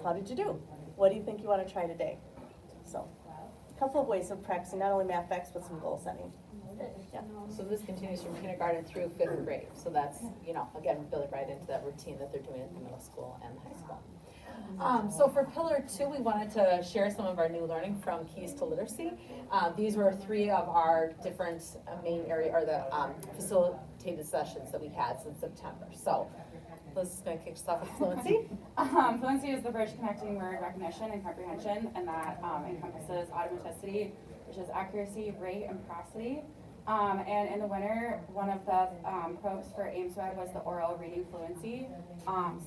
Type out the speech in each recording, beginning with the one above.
how did you do? What do you think you want to try today? So, a couple of ways of practicing, not only math facts, but some goal setting. Yeah. So this continues from kindergarten through 5th grade. So that's, again, building right into that routine that they're doing in the middle school and high school. So for Pillar 2, we wanted to share some of our new learning from Keys to Literacy. These were 3 of our different main area, or the facilitated sessions that we had since September. So Liz is going to kick us off with fluency. Fluency is the bridge connecting word recognition and comprehension, and that encompasses automaticity, which is accuracy, rate, and prosody. And in the winter, one of the probes for AIMSWAG was the oral reading fluency.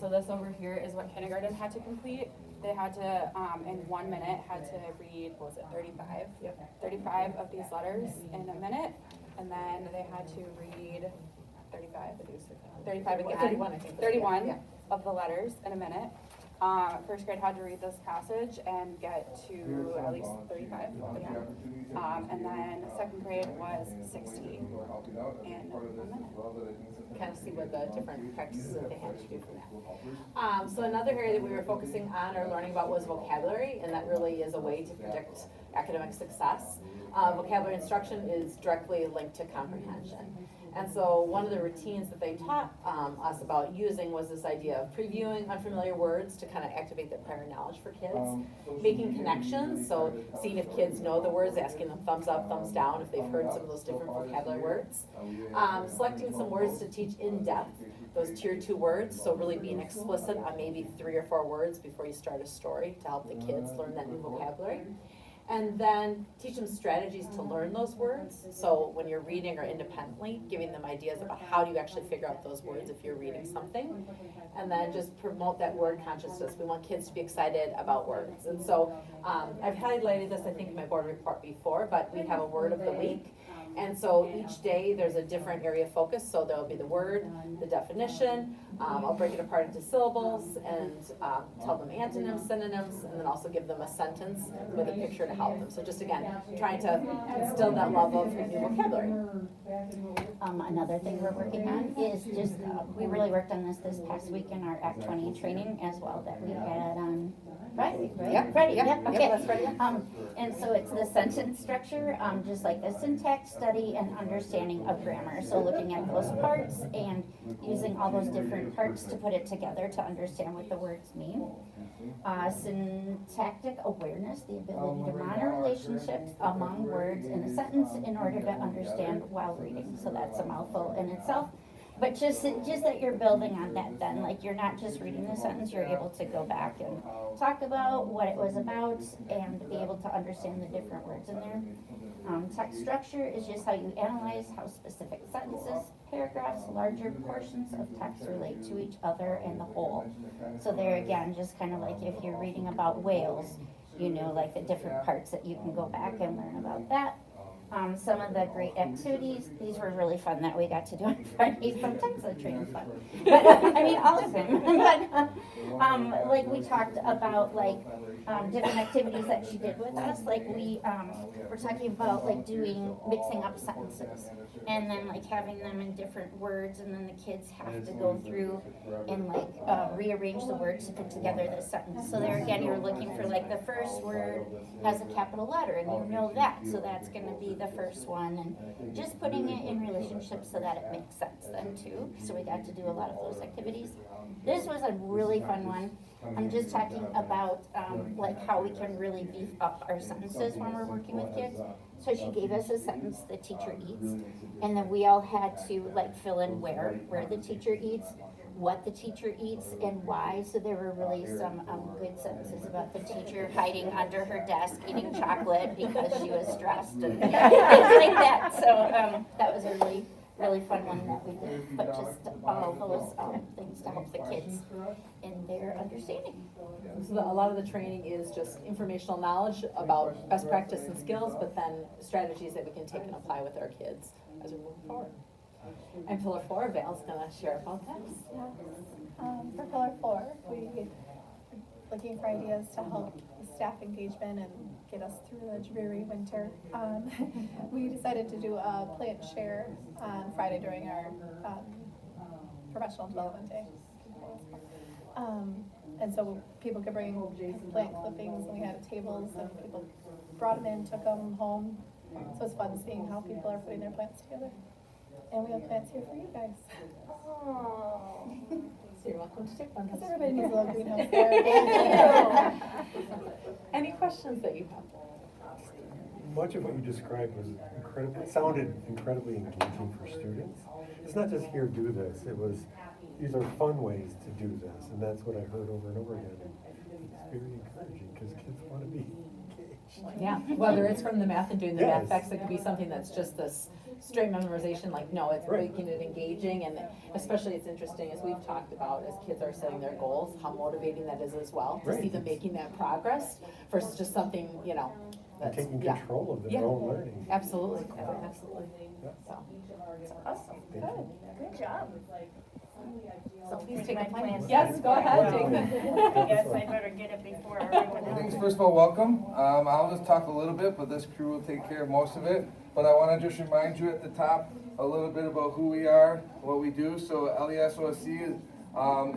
So this over here is what kindergarten had to complete. They had to, in 1 minute, had to read, what was it, 35? Yep. 35 of these letters in a minute, and then they had to read 35 again. 31, I think. 31 Yeah. of the letters in a minute. First grade had to read this passage and get to at least 35 again. And then second grade was 60 in a minute. Kind of see what the different practices that they had to do for that. So another area that we were focusing on or learning about was vocabulary, and that really is a way to predict academic success. Vocabulary instruction is directly linked to comprehension. And so one of the routines that they taught us about using was this idea of previewing unfamiliar words to kind of activate their prior knowledge for kids, making connections, so seeing if kids know the words, asking them thumbs up, thumbs down if they've heard some of those different vocabulary words, selecting some words to teach in depth, those tier 2 words, so really being explicit on maybe 3 or 4 words before you start a story to help the kids learn that new vocabulary. And then teach them strategies to learn those words. So when you're reading or independently, giving them ideas about how do you actually figure out those words if you're reading something. And then just promote that word consciousness. We want kids to be excited about words. And so I've highlighted this, I think, in my board report before, but we have a word of the week. And so each day there's a different area of focus. So there'll be the word, the definition. I'll break it apart into syllables and tell them antonyms, synonyms, and then also give them a sentence with a picture to help them. So just again, trying to instill that love of new vocabulary. Another thing we're working on is just, we really worked on this past week in our Act 20 training as well that we had on Friday, right? Yep. Friday, Yep. yep, Yep, okay. that's Friday. And so it's the sentence structure, just like the syntax study and understanding of grammar. So looking at those parts and using all those different parts to put it together to understand what the words mean. Syntactic awareness, the ability to monitor relationships among words in a sentence in order to understand while reading. So that's a mouthful in itself. But just that you're building on that then, like you're not just reading the sentence, you're able to go back and talk about what it was about and be able to understand the different words in there. Text structure is just how you analyze how specific sentences, paragraphs, larger portions of text relate to each other and the whole. So there again, just kind of like if you're reading about whales, you know, like the different parts that you can go back and learn about that. Some of the great activities, these were really fun that we got to do on Friday. Sometimes the training's fun, but I mean all of them. But like we talked about like different activities that she did with us. Like we were talking about like mixing up sentences and then like having them in different words, and then the kids have to go through and like rearrange the words to put together this sentence. So there again, you're looking for like the first word has a capital letter, and you know that, so that's going to be the first one, and just putting it in relationship so that it makes sense then too. So we got to do a lot of those activities. This was a really fun one. I'm just talking about like how we can really beef up our sentences when we're working with kids. So she gave us a sentence the teacher eats, and then we all had to like fill in where the teacher eats, what the teacher eats, and why. So there were really some good sentences about the teacher hiding under her desk eating chocolate because she was stressed and things like that. So that was a really fun one that we did, but just all those things to help the kids in their understanding. So a lot of the training is just informational knowledge about best practice and skills, but then strategies that we can take and apply with our kids as we move forward. And Pillar 4, Val's going to share about that. For Pillar 4, we looking for ideas to help with staff engagement and get us through the dreary winter. We decided to do a plant share on Friday during our professional development day. And so people could bring plant clippings, and we had tables, and people brought them in, took them home. So it's fun seeing how people are putting their plants together. And we have plants here for you guys. Oh. So you're welcome to take one. Because everybody needs a little greenhouse there. Any questions that you have? Much of what you described was sounded incredibly engaging for students. It's not just here, do this. These are fun ways to do this, and that's what I heard over and over again. It's very encouraging because kids want to be engaged. Yeah, whether it's from the math and doing the Yes. math facts, it could be something that's just this straight memorization, like, no, it's Right. making it engaging, and especially it's interesting, as we've talked about, as kids are setting their goals, how motivating that is as well, to see Right. them making that progress, versus just something, you know, And that's, taking yeah. control of their Yeah. own learning. Absolutely, absolutely, Yeah. so. Awesome, Thank you. good job. So please Take take my a plan. plans. Yes, go ahead, take them. I guess I better get it before everyone I think, else. first of all, welcome. I'll just talk a little bit, but this crew will take care of most of it. But I want to just remind you at the top a little bit about who we are, what we do. So LESOSC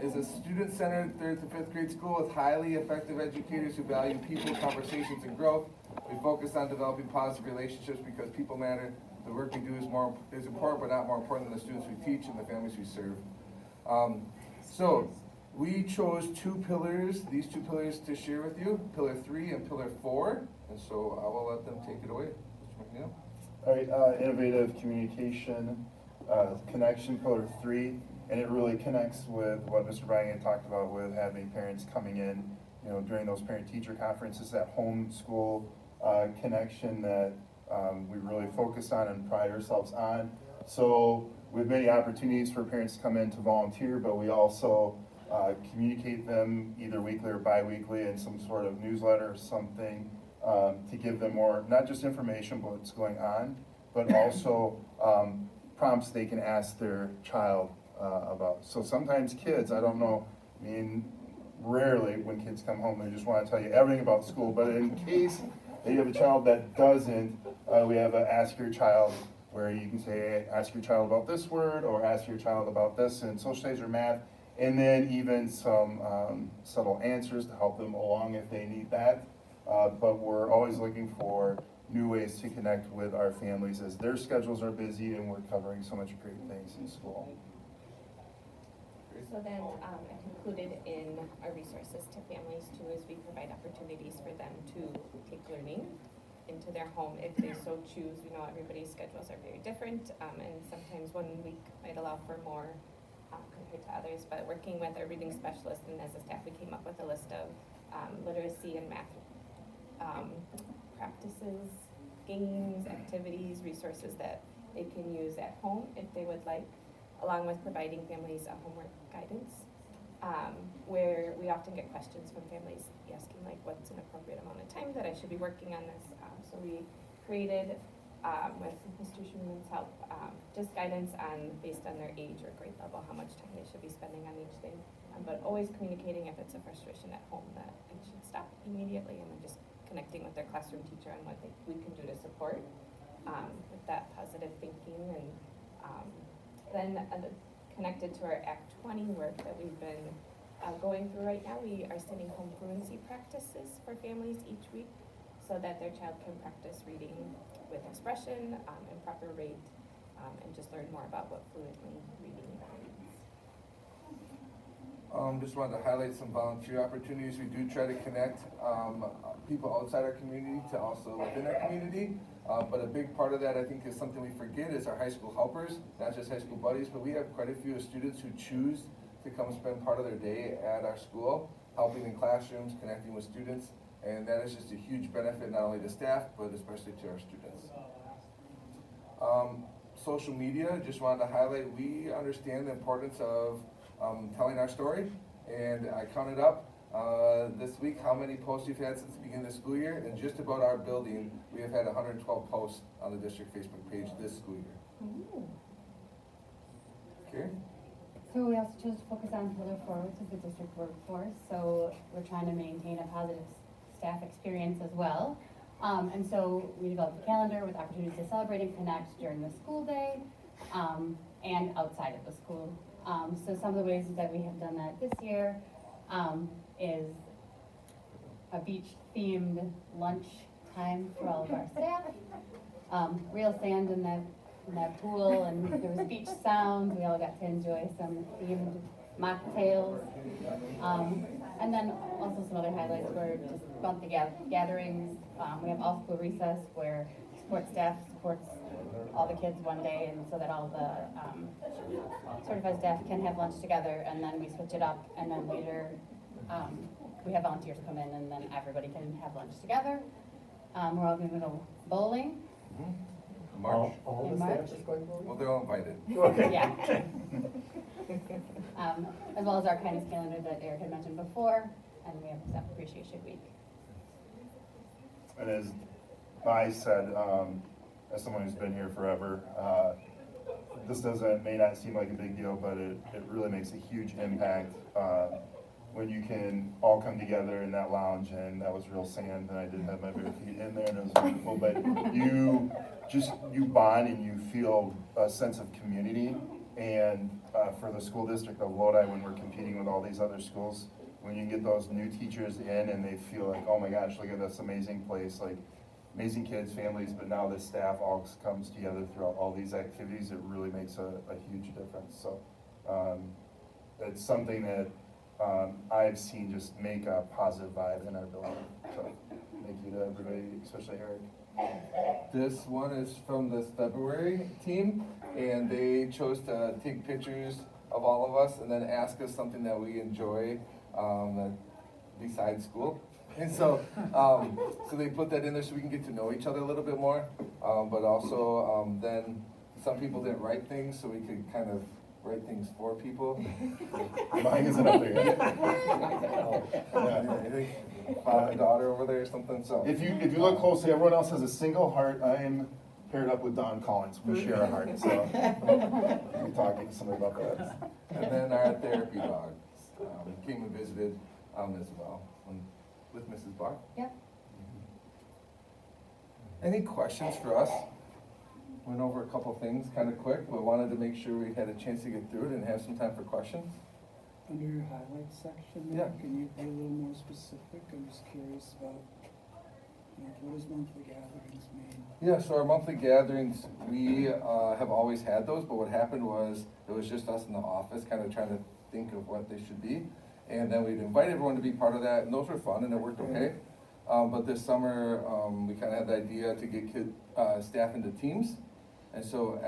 is a student-centered 3rd to 5th grade school with highly effective educators who value people, conversations, and growth. We focus on developing positive relationships because people matter. The work we do is important, but not more important than the students we teach and the families we serve. So we chose two pillars, these two pillars to share with you, Pillar 3 and Pillar 4. And so I will let them take it away. Mr. McNeil. All right, innovative communication, connection, Pillar 3, and it really connects with what Mr. Bryan had talked about with having parents coming in, during those parent-teacher conferences, that homeschool connection that we really focus on and pride ourselves on. So we have many opportunities for parents to come in to volunteer, but we also communicate them either weekly or bi-weekly in some sort of newsletter or something to give them more, not just information about what's going on, but also prompts they can ask their child about. So sometimes kids, I don't know, rarely when kids come home, they just want to tell you everything about school, but in case that you have a child that doesn't, we have a Ask Your Child where you can say, ask your child about this word, or ask your child about this in social studies or math, and then even some subtle answers to help them along if they need that. But we're always looking for new ways to connect with our families as their schedules are busy and we're covering so much great things in school. So then, included in our resources to families too, is we provide opportunities for them to take learning into their home if they so choose. We know everybody's schedules are very different, and sometimes 1 week might allow for more compared to others, but working with our reading specialist and as a staff, we came up with a list of literacy and math practices, games, activities, resources that they can use at home if they would like, along with providing families a homework guidance, where we often get questions from families asking like, what's an appropriate amount of time that I should be working on this? So we created, with Mr. Schuman's help, just guidance on, based on their age or grade level, how much time they should be spending on each thing. But always communicating if it's a frustration at home that it should stop immediately, and then just connecting with their classroom teacher on what we can do to support with that positive thinking. And then connected to our Act 20 work that we've been going through right now, we are sending home fluency practices for families each week so that their child can practice reading with expression and proper rate, and just learn more about what fluently reading means. Just wanted to highlight some volunteer opportunities. We do try to connect people outside our community to also within our community. But a big part of that, I think, is something we forget is our high school helpers, not just high school buddies, but we have quite a few students who choose to come spend part of their day at our school, helping in classrooms, connecting with students, and that is just a huge benefit not only to staff, but especially to our students. Social media, just wanted to highlight, we understand the importance of telling our story, and I counted up this week how many posts we've had since the beginning of the school year, and just about our building, we have had 112 posts on the district Facebook page this school year. Okay. So we also chose to focus on Pillar 4, which is the district workforce. So we're trying to maintain a positive staff experience as well. And so we developed a calendar with opportunities to celebrate and connect during the school day and outside of the school. So some of the ways that we have done that this year, is a beach-themed lunch time for all of our staff. Real sand in that pool, and there was beach sounds. We all got to enjoy some themed mocktails. And then also some other highlights were just monthly gatherings. We have all-school recess where support staff supports all the kids one day, and so that all the certified staff can have lunch together, and then we switch it up, and then later we have volunteers come in, and then everybody can have lunch together. We're all going to go bowling. March. All In the staff March? is going bowling? Well, they're all invited. Okay. Yeah. As well as our kindness calendar that Eric had mentioned before, and we have Staff Appreciation Week. And as I said, as someone who's been here forever, this may not seem like a big deal, but it really makes a huge impact when you can all come together in that lounge, and that was real sand, and I did have my bare feet in there, and it was wonderful, but you bond and you feel a sense of community, and for the school district of Lodi, when we're competing with all these other schools, when you get those new teachers in and they feel like, oh my gosh, look at this amazing place, like amazing kids, families, but now the staff all comes together throughout all these activities, it really makes a huge difference. So it's something that I've seen just make a positive vibe in our building. So thank you to everybody, especially Eric. This one is from this February team, and they chose to take pictures of all of us and then ask us something that we enjoy besides school. And so, so they put that in there so we can get to know each other a little bit more. But also, then some people didn't write things, so we could kind of write things for people. Mine isn't up there yet. I think father and daughter over there or something. So If you look closely, everyone else has a single heart. I am paired up with Don Collins. We share a heart, so we talking to somebody about that. and then our therapy dog came and visited as well with Mrs. Barr. Yep. Any questions for us? Went over a couple things kind of quick, but wanted to make sure we had a chance to get through it and have some time for questions. Under your highlights section, Yeah. can you be a little more specific? I'm just curious about, what does monthly gatherings mean? Yeah, so our monthly gatherings, we have always had those, but what happened was, it was just us in the office, kind of trying to think of what they should be. And then we'd invite everyone to be part of that, and those were fun, and it worked okay. But this summer, we kind of had the idea to get staff into teams. And so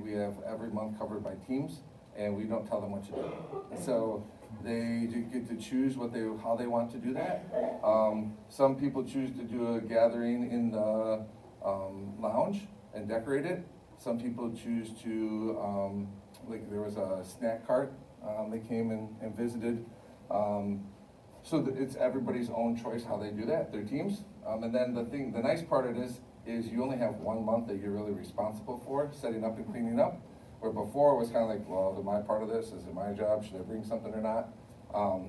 we have every month covered by teams, and we don't tell them what to do. So they get to choose how they want to do that. Some people choose to do a gathering in the lounge and decorate it. Some people choose to, like there was a snack cart, they came and visited. So it's everybody's own choice how they do that, their teams. And then the nice part of this is you only have 1 month that you're really responsible for, setting up and cleaning up. Where before it was kind of like, well, am I part of this? Is it my job? Should I bring something or not?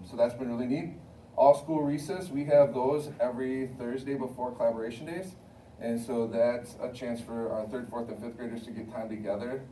So that's been really neat. All school recess, we have those every Thursday before collaboration days. And so that's a chance for our 3rd, 4th, and 5th graders to get time together.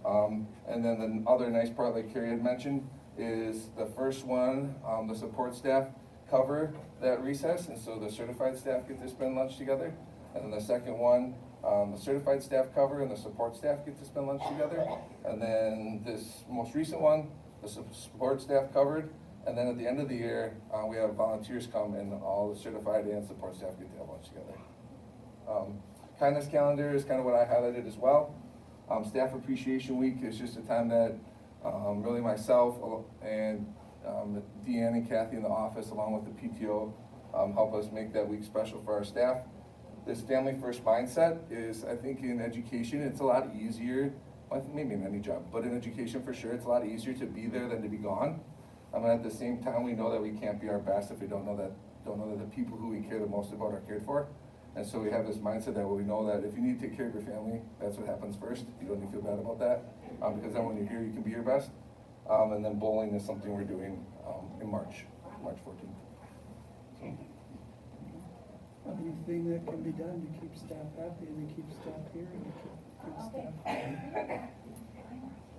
And then the other nice part, like Carrie had mentioned, is the first one, the support staff cover that recess, and so the certified staff get to spend lunch together. And then the second one, the certified staff cover and the support staff get to spend lunch together. And then this most recent one, the support staff covered. And then at the end of the year, we have volunteers come and all the certified and support staff get to have lunch together. Kindness calendar is kind of what I highlighted as well. Staff Appreciation Week is just a time that really myself and Deanne and Kathy in the office, along with the PTO, help us make that week special for our staff. This family first mindset is, I think in education, it's a lot easier, well, maybe in any job, but in education for sure, it's a lot easier to be there than to be gone. And at the same time, we know that we can't be our best if we don't know that the people who we care the most about are cared for. And so we have this mindset that we know that if you need to take care of your family, that's what happens first. You don't need to feel bad about that, because then when you're here, you can be your best. And then bowling is something we're doing in March 14th. Anything that can be done to keep staff happy and to keep staff here and to keep staff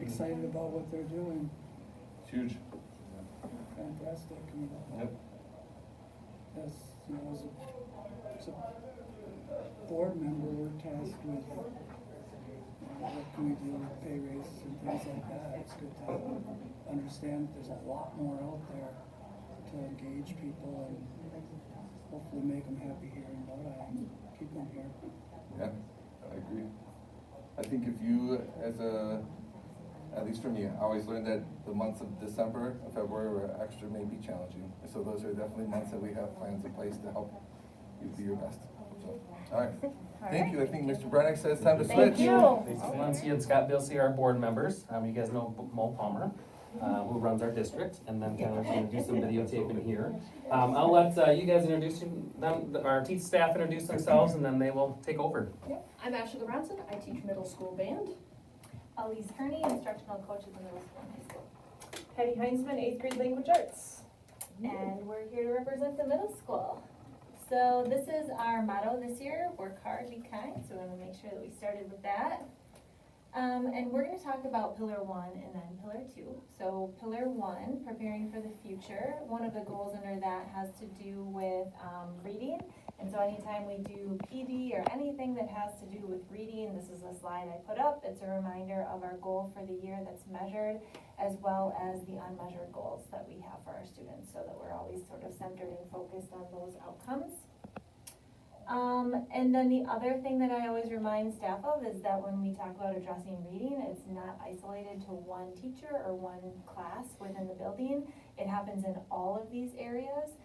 excited about what they're doing. It's huge. Okay. fantastic. Yep. As, you know, as a board member, we're tasked with, what can we do with pay raises and things like that. It's good to understand that there's a lot more out there to engage people and hopefully make them happy here in Lodi and keep them here. Yeah, I agree. I think if you, at least for me, I always learned that the months of December and February were extra maybe challenging. So those are definitely months that we have plans in place to help you do your best. So, all right. Thank you. I think Mr. Brennick says time to switch. Thank you. Lisa Valencia and Scott Bilsey are our board members. You guys know Mo Palmer, who runs our district, and then Tyler's going to do some videotaping here. I'll let you guys introduce them, our teach staff introduce themselves, and then they will take over. I'm Ashley Bronson. I teach middle school band. Elise Herney, instructional coach at the middle school and high school. Patty Heinzman, 8th grade language arts. And we're here to represent the middle school. So this is our motto this year, work hard, be kind. So we want to make sure that we started with that. And we're going to talk about Pillar 1 and then Pillar 2. So Pillar 1, preparing for the future. One of the goals under that has to do with reading. And so anytime we do PD or anything that has to do with reading, this is a slide I put up. It's a reminder of our goal for the year that's measured, as well as the unmeasured goals that we have for our students, so that we're always sort of centered and focused on those outcomes. And then the other thing that I always remind staff of is that when we talk about addressing reading, it's not isolated to one teacher or one class within the building. It happens in all of these areas.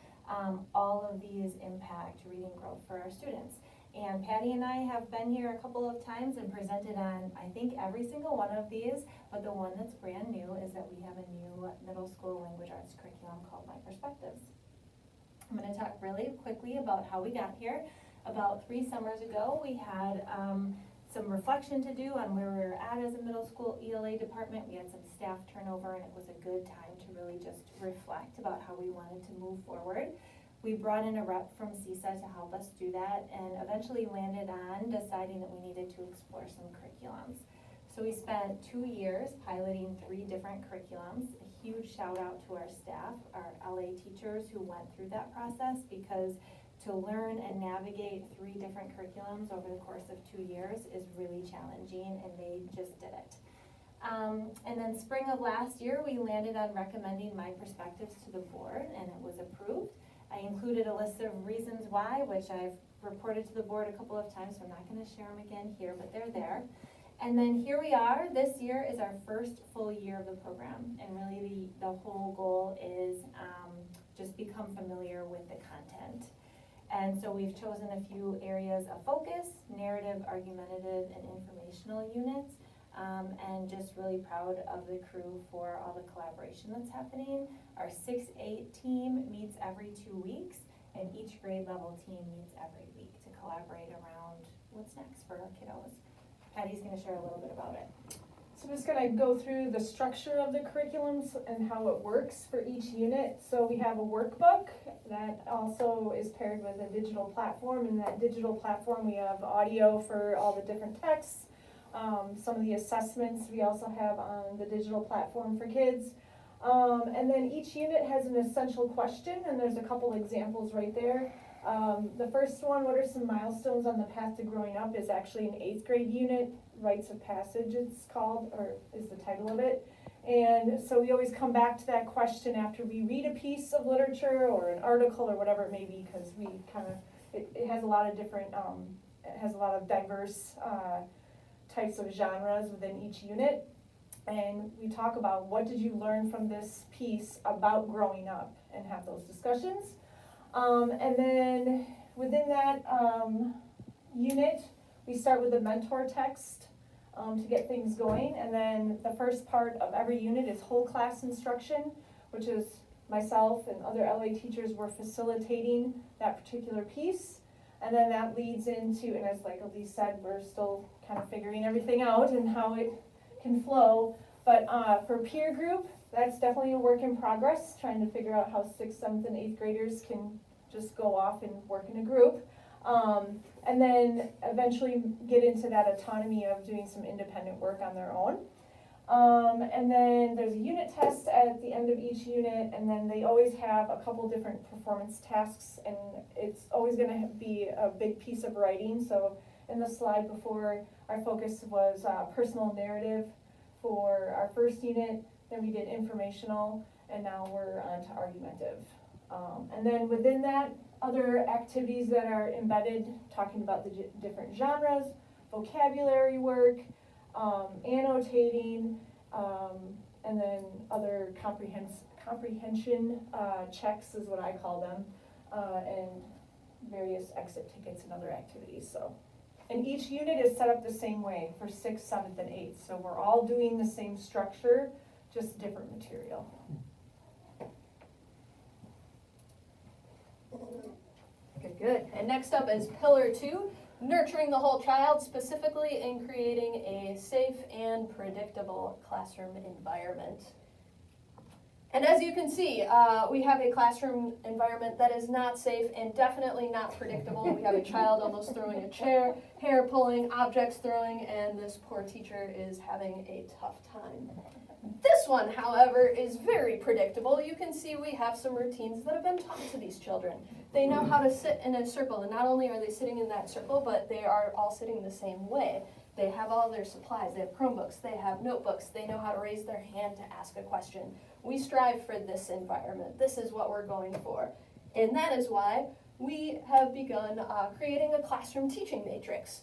All of these impact reading growth for our students. And Patty and I have been here a couple of times and presented on, I think, every single one of these, but the one that's brand new is that we have a new middle school language arts curriculum called My Perspectives. I'm going to talk really quickly about how we got here. About 3 summers ago, we had some reflection to do on where we were at as a middle school ELA department. We had some staff turnover, and it was a good time to really just reflect about how we wanted to move forward. We brought in a rep from CISA to help us do that, and eventually landed on deciding that we needed to explore some curriculums. So we spent 2 years piloting 3 different curriculums. A huge shout out to our staff, our LA teachers who went through that process, because to learn and navigate 3 different curriculums over the course of 2 years is really challenging, and they just did it. And then spring of last year, we landed on recommending My Perspectives to the board, and it was approved. I included a list of reasons why, which I've reported to the board a couple of times, so I'm not going to share them again here, but they're there. And then here we are. This year is our first full year of the program, and really the whole goal is just become familiar with the content. And so we've chosen a few areas of focus: narrative, argumentative, and informational units. And just really proud of the crew for all the collaboration that's happening. Our 6-8 team meets every 2 weeks, and each grade level team meets every week to collaborate around what's next for our kiddos. Patty's going to share a little bit about it. So I'm just going to go through the structure of the curriculums and how it works for each unit. So we have a workbook that also is paired with a digital platform. In that digital platform, we have audio for all the different texts. Some of the assessments we also have on the digital platform for kids. And then each unit has an essential question, and there's a couple examples right there. The first one, what are some milestones on the path to growing up, is actually an 8th grade unit. Rites of Passage it's called, or is the title of it. And so we always come back to that question after we read a piece of literature or an article or whatever it may be, because we kind of, it has a lot of different, it has a lot of diverse types of genres within each unit. And we talk about what did you learn from this piece about growing up, and have those discussions. And then within that unit, we start with a mentor text to get things going. And then the first part of every unit is whole class instruction, which is myself and other LA teachers were facilitating that particular piece. And then that leads into, and as like Elise said, we're still kind of figuring everything out and how it can flow. But for peer group, that's definitely a work in progress, trying to figure out how 6th, 7th, and 8th graders can just go off and work in a group. And then eventually get into that autonomy of doing some independent work on their own. And then there's a unit test at the end of each unit, and then they always have a couple different performance tasks, and it's always gonna be a big piece of writing. So in the slide before, our focus was personal narrative for our first unit, then we did informational, and now we're on to argumentative. And then within that, other activities that are embedded, talking about the different genres, vocabulary work, annotating, and then other comprehension checks is what I call them, and various exit tickets and other activities. So, and each unit is set up the same way for 6th, 7th, and 8th. So we're all doing the same structure, just different material. Good, good. And next up is Pillar 2, nurturing the whole child, specifically in creating a safe and predictable classroom environment. And as you can see, we have a classroom environment that is not safe and definitely not predictable. We have a child almost throwing a chair, hair pulling, objects throwing, and this poor teacher is having a tough time. This one, however, is very predictable. You can see we have some routines that have been taught to these children. They know how to sit in a circle, and not only are they sitting in that circle, but they are all sitting the same way. They have all their supplies, they have Chromebooks, they have notebooks, they know how to raise their hand to ask a question. We strive for this environment. This is what we're going for. And that is why we have begun creating a classroom teaching matrix.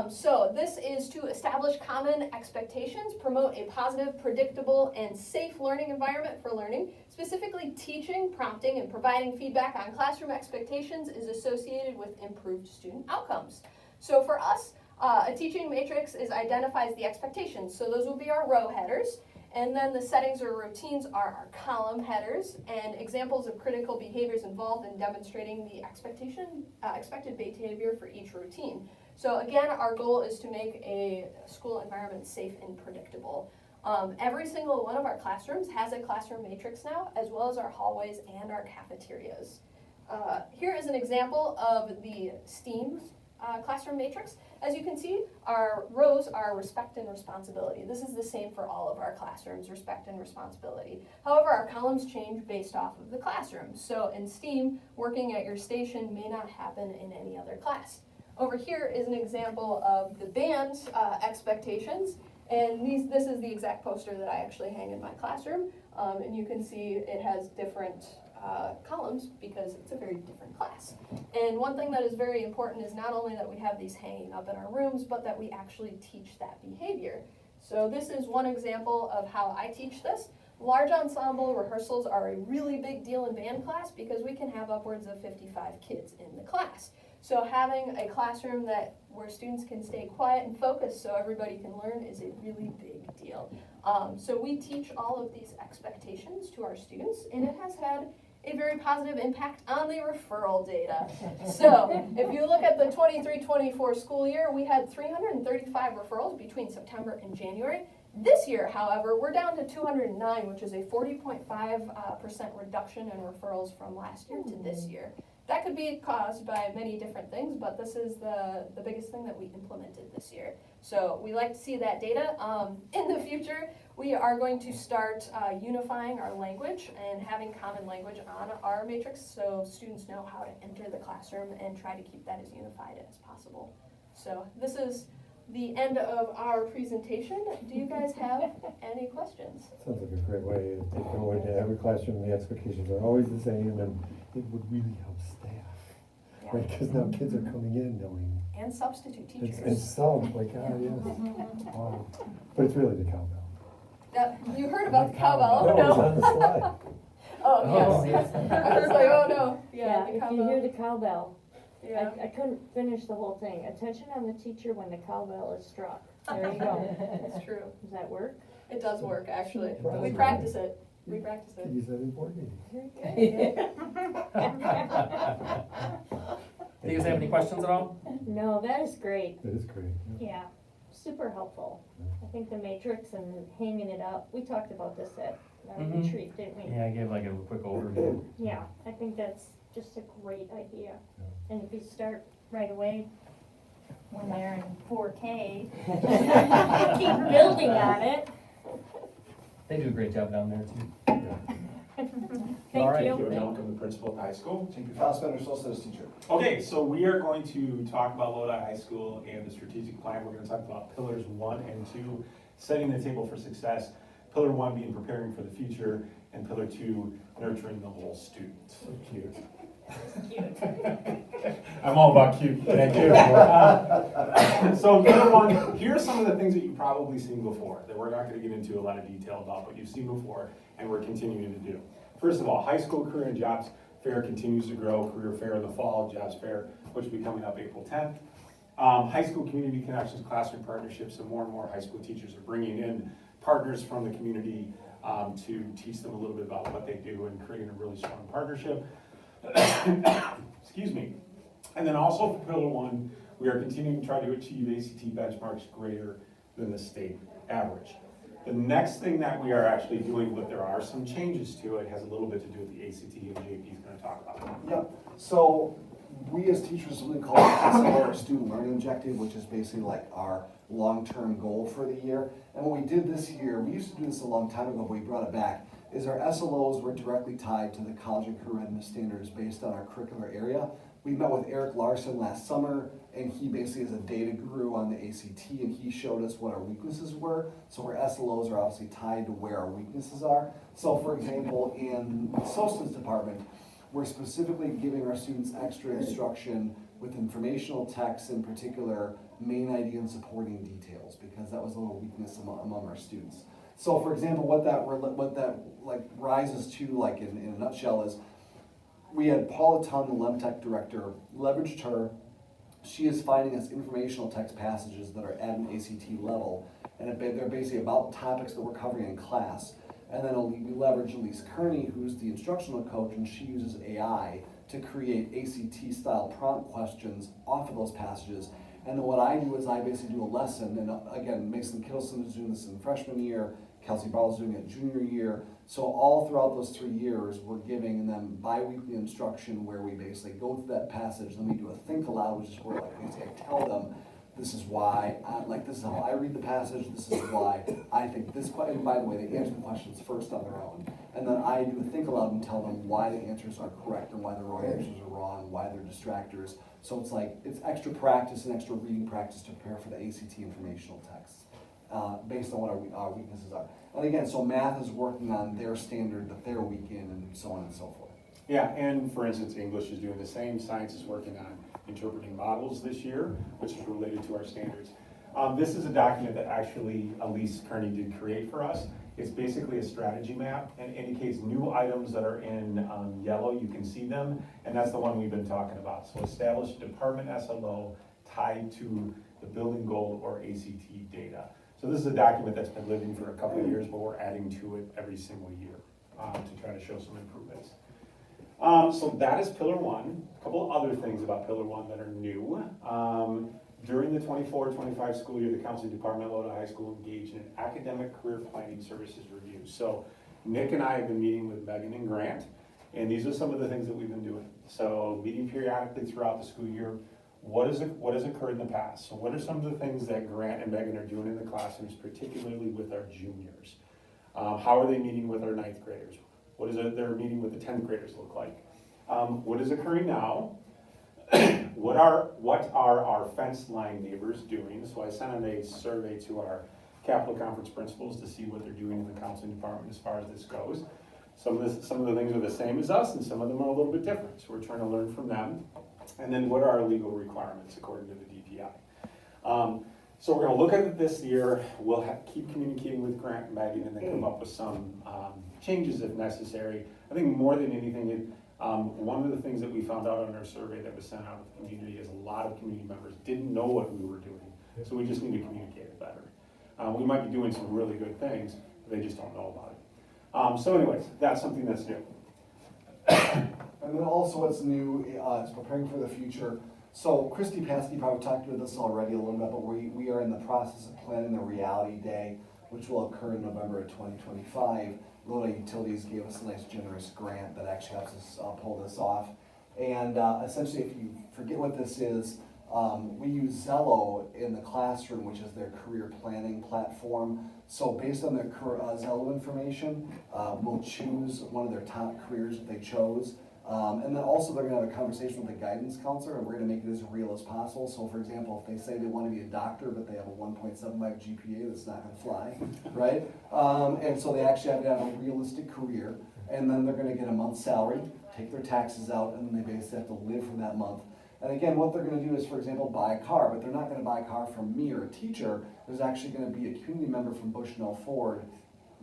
So this is to establish common expectations, promote a positive, predictable, and safe learning environment for learning. Specifically, teaching, prompting, and providing feedback on classroom expectations is associated with improved student outcomes. So for us, a teaching matrix identifies the expectations. So those will be our row headers. And then the settings or routines are our column headers and examples of critical behaviors involved in demonstrating the expected behavior for each routine. So again, our goal is to make a school environment safe and predictable. Every single one of our classrooms has a classroom matrix now, as well as our hallways and our cafeterias. Here is an example of the STEAM classroom matrix. As you can see, our rows are respect and responsibility. This is the same for all of our classrooms, respect and responsibility. However, our columns change based off of the classroom. So in STEAM, working at your station may not happen in any other class. Over here is an example of the band expectations, and this is the exact poster that I actually hang in my classroom, and you can see it has different columns because it's a very different class. And one thing that is very important is not only that we have these hanging up in our rooms, but that we actually teach that behavior. So this is one example of how I teach this. Large ensemble rehearsals are a really big deal in band class because we can have upwards of 55 kids in the class. So having a classroom where students can stay quiet and focused so everybody can learn is a really big deal. So we teach all of these expectations to our students, and it has had a very positive impact on the referral data. So if you look at the 23-24 school year, we had 335 referrals between September and January. This year, however, we're down to 209, which is a 40.5% reduction in referrals from last year to this year. That could be caused by many different things, but this is the biggest thing that we implemented this year. So we like to see that data. In the future, we are going to start unifying our language and having common language on our matrix so students know how to enter the classroom and try to keep that as unified as possible. So this is the end of our presentation. Do you guys have any questions? Sounds like a great way to take it away to every classroom. The expectations are always the same, and it would really help staff, right? Because now kids are coming in knowing. And substitute teachers. And some, like, yes. Wow. But it's really the cowbell. You heard about the cowbell? No, Oh, it's on the slide. Oh, yes. I was like, oh, no. Yeah, the if cowbell. you hear the cowbell, Yeah. I couldn't finish the whole thing. Attention on the teacher when the cowbell is struck. There you go. It's true. Does that work? It does work, actually. It does We work. practice it. We practice it. Use that in board meetings. Do you guys have any questions at all? No, that is great. That is great. Yeah, super helpful. I think the matrix and hanging it up, we talked about this at our Mhm. retreat, didn't we? Yeah, I gave like a quick overview. Yeah, I think that's just a great idea. And if you start right away, when they're in 4K, keep building on it, They do a great job down there too. All right, you. Joe Duncan, the principal at high school. Thank you, Fassbender, social studies teacher. Okay, so we are going to talk about Lodi High School and the strategic plan. We're going to talk about pillars 1 and 2, setting the table for success. Pillar 1 being preparing for the future, and pillar 2, nurturing the whole student. So cute. I'm all about cute. Thank you. So pillar 1, here are some of the things that you've probably seen before that we're not going to get into a lot of detail about, but you've seen before and we're continuing to do. First of all, high school career and jobs fair continues to grow. Career fair in the fall, jobs fair, which will be coming up April 10th. High school community connections, classroom partnerships, and more high school teachers are bringing in partners from the community to teach them a little bit about what they do and creating a really strong partnership. Excuse me. And then also for pillar 1, we are continuing to try to achieve ACT benchmarks greater than the state average. The next thing that we are actually doing, but there are some changes to it, has a little bit to do with the ACT, and JP is going to talk about it. Yep, so we as teachers really call it our student learning objective, which is basically like our long-term goal for the year. And what we did this year, we used to do this a long time ago, but we brought it back, is our SLOs were directly tied to the college and career readiness standards based on our curricular area. We met with Eric Larson last summer, and he basically is a data guru on the ACT, and he showed us what our weaknesses were. So our SLOs are obviously tied to where our weaknesses are. So for example, in the social studies department, we're specifically giving our students extra instruction with informational texts, in particular, main idea and supporting details, because that was a little weakness among our students. So for example, what that like rises to, like in a nutshell, is we had Paula Tun, the LEMTech director, leveraged her. She is finding us informational text passages that are at an ACT level, and they're basically about topics that we're covering in class. And then we leverage Elise Kearney, who's the instructional coach, and she uses AI to create ACT-style prompt questions off of those passages. And then what I do is I basically do a lesson, and again, Mason Kittleson is doing this in freshman year, Kelsey Barl's doing it junior year. So all throughout those 3 years, we're giving them bi-weekly instruction where we basically go through that passage, then we do a think aloud, which is where like basically I tell them, this is why, this is how I read the passage, this is why I think this question, and by the way, they answer the questions first on their own. And then I do a think aloud and tell them why the answers are correct and why the wrong answers are wrong, why they're distractors. So it's like, it's extra practice and extra reading practice to prepare for the ACT informational texts, based on what our weaknesses are. And again, so math is working on their standard that they're weak in, and so on and so forth. Yeah, and for instance, English is doing the same. Science is working on interpreting models this year, which is related to our standards. This is a document that actually Elise Kearney did create for us. It's basically a strategy map and indicates new items that are in yellow. You can see them, and that's the one we've been talking about. So establish department SLO tied to the building goal or ACT data. So this is a document that's been living for a couple of years, but we're adding to it every single year to try to show some improvements. So that is pillar 1. A couple other things about pillar 1 that are new. During the 24-25 school year, the counseling department at Lodi High School engaged in an academic career planning services review. So Nick and I have been meeting with Megan and Grant, and these are some of the things that we've been doing. So meeting periodically throughout the school year. What has occurred in the past? So what are some of the things that Grant and Megan are doing in the classrooms, particularly with our juniors? How are they meeting with our 9th graders? What is their meeting with the 10th graders look like? What is occurring now? What are our fence line neighbors doing? So I sent out a survey to our Capital Conference principals to see what they're doing in the counseling department as far as this goes. Some of the things are the same as us, and some of them are a little bit different. So we're trying to learn from them. And then what are our legal requirements according to the DPI? So we're going to look at it this year. We'll keep communicating with Grant and Megan, and then come up with some changes if necessary. I think more than anything, one of the things that we found out on our survey that was sent out to the community is a lot of community members didn't know what we were doing. So we just need to communicate it better. We might be doing some really good things, but they just don't know about it. So anyways, that's something that's new. And then also what's new is preparing for the future. So Christy Paskey probably talked about this already a little bit, but we are in the process of planning the reality day, which will occur in November of 2025. Lodi Utilities gave us a nice generous grant that actually helps us pull this off. And essentially, if you forget what this is, We use Zello in the classroom, which is their career planning platform. So based on their Zello information, we'll choose one of their top careers that they chose. And then also they're gonna have a conversation with the guidance counselor, and we're gonna make it as real as possible. So for example, if they say they wanna be a doctor, but they have a 1.75 GPA, that's not gonna fly, right? And so they actually have to have a realistic career, and then they're gonna get a month's salary, take their taxes out, and then they basically have to live for that month. And again, what they're gonna do is, for example, buy a car, but they're not gonna buy a car from me or a teacher. There's actually gonna be a community member from Bushnell Ford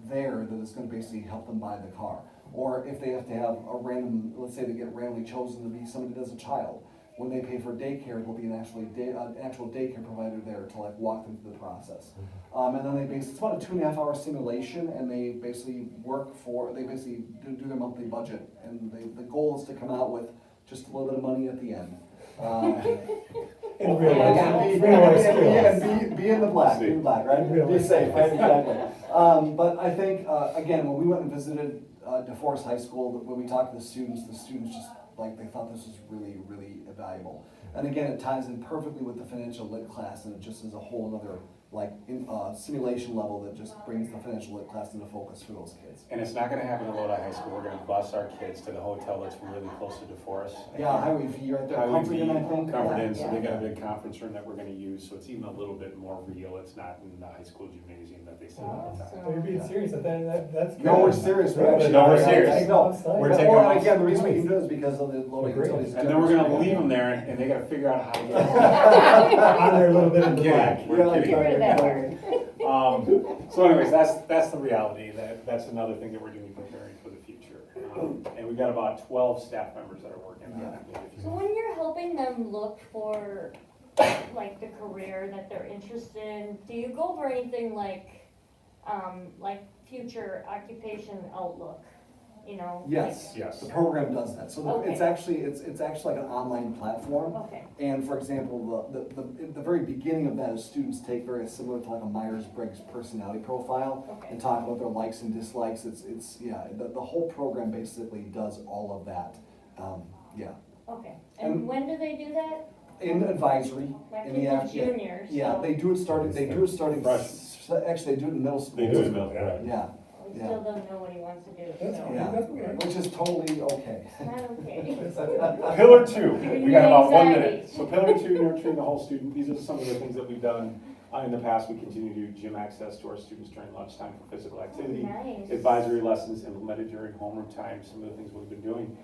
there that is gonna basically help them buy the car. Or if they have to have a random, let's say they get randomly chosen to be somebody that does a child, when they pay for daycare, there'll be an actual daycare provider there to like walk them through the process. And then it's about a 2.5 hour simulation, and they basically do their monthly budget. And the goal is to come out with just a little bit of money at the end. In real life, be in the black, right? Be safe, right? Exactly. But I think, again, when we went and visited DeForest High School, when we talked to the students just, like, they thought this was really, really valuable. And again, it ties in perfectly with the financial lit class, and it just is a whole other, like, simulation level that just brings the financial lit class into focus for those kids. And it's not gonna happen at Lodi High School. We're gonna bus our kids to the hotel that's really close to DeForest. Yeah, Highway V right there, Highway V, Comforting, I think. Comforting, so Yeah. they got a big conference room that we're gonna use, so it's even a little bit more real. It's not in the high school gymnasium that they sit all the time. So you're being serious, that's good. No, we're serious. Yeah, actually, no, we're serious. No, We're taking well, them again, the reason we can do it is because of the Lodi utilities. And then we're gonna leave them there, and they gotta figure out how to get On there a little bit in the black. We're kidding. Get rid of that word. So anyways, that's the reality. That's another thing that we're doing, preparing for the future. And we've got about 12 staff members that are working on it. So when you're helping them look for like the career that they're interested in, do you go over anything like future occupation outlook? You know? Yes, Yes. the program does that. So Okay. it's actually like an online platform. Okay. And for example, the very beginning of that is students take very similar to like a Myers-Briggs personality profile Okay. and talk about their likes and dislikes. The whole program basically does all of that. Okay. And when do they do that? In advisory, My in kids the are after. juniors. Yeah, so they do it starting. Actually, they do it in middle school. They do it in middle, right. Yeah. He still doesn't know what he wants to do. That's So. fine. Yeah, That's okay. which is totally okay. Not okay. Pillar 2, we got about 1 Anxiety. minute. So Pillar 2, nurturing the whole student. These are some of the things that we've done in the past. We continue to do gym access to our students during lunchtime for physical activity. Nice. Advisory lessons implemented during homeroom time, some of the things we've been doing.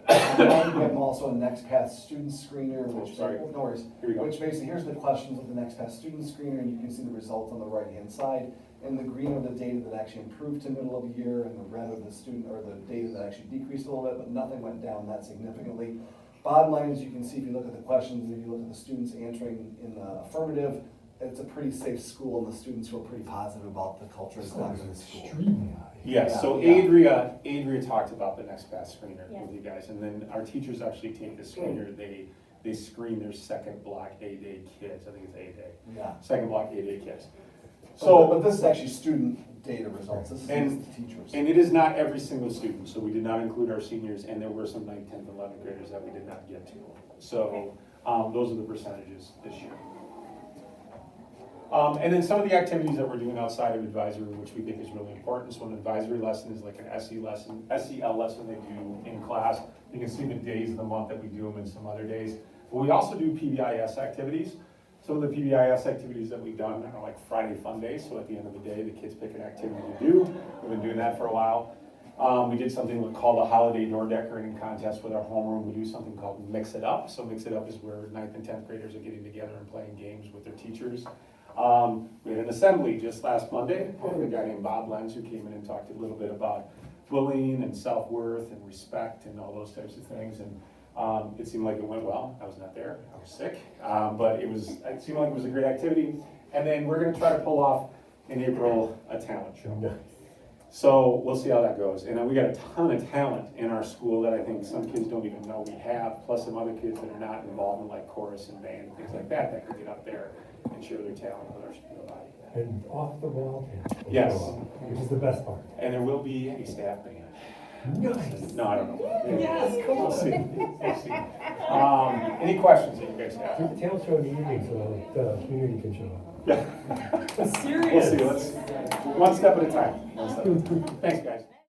We have also a NextPath student screener, which, sorry. no worries, Here we go. which basically, here's the questions of the NextPath student screener, and you can see the results on the right-hand side. And the green are the data that actually improved to middle of the year, and the red are the student, or the data that actually decreased a little bit, but nothing went down that significantly. Bottom line is, you can see if you look at the questions, and if you look at the students answering in the affirmative, it's a pretty safe school, and the students feel pretty positive about the culture and climate of the school. Extremely high. Yes, so Yeah. Adria talked about the NextPath screener Yeah. with you guys, and then our teachers actually take the screener, they screen their second block A-Day kids, I think it's A-Day. Yeah. Second block A-Day kids. But this is actually student data results, this is And- the teachers. And it is not every single student, so we did not include our seniors, and there were some 9th, 10th, 11th graders that we did not get to. So, those are the percentages this year. And then some of the activities that we're doing outside of advisory, which we think is really important. So an advisory lesson is like an SEL lesson they do in class. You can see the days of the month that we do them and some other days. But we also do PBIS activities. Some of the PBIS activities that we've done are like Friday Fun Days. So at the end of the day, the kids pick an activity to do. We've been doing that for a while. We did something called a holiday door decorating contest with our homeroom. We do something called Mix It Up. So Mix It Up is where 9th and 10th graders are getting together and playing games with their teachers. We had an assembly just last Monday with a guy named Bob Lenz who came in and talked a little bit about bullying and self-worth and respect and all those types of things. And it seemed like it went well. I was not there, I was sick. But it seemed like it was a great activity. And then we're gonna try to pull off in April a talent show. So we'll see how that goes. And we got a ton of talent in our school that I think some kids don't even know we have, plus some other kids that are not involved in like chorus and band and things like that that could get up there and share their talent with our student body. And off the wall. Yes. Which is the best part. And there will be a staff band. Nice. No, I don't know. Yes, cool. We'll see. We'll see. Any questions that you guys have? Tail show in the evening so the community can show up. Yeah. Serious? We'll see. Let's one step at a time. One step at a time. Thanks, guys.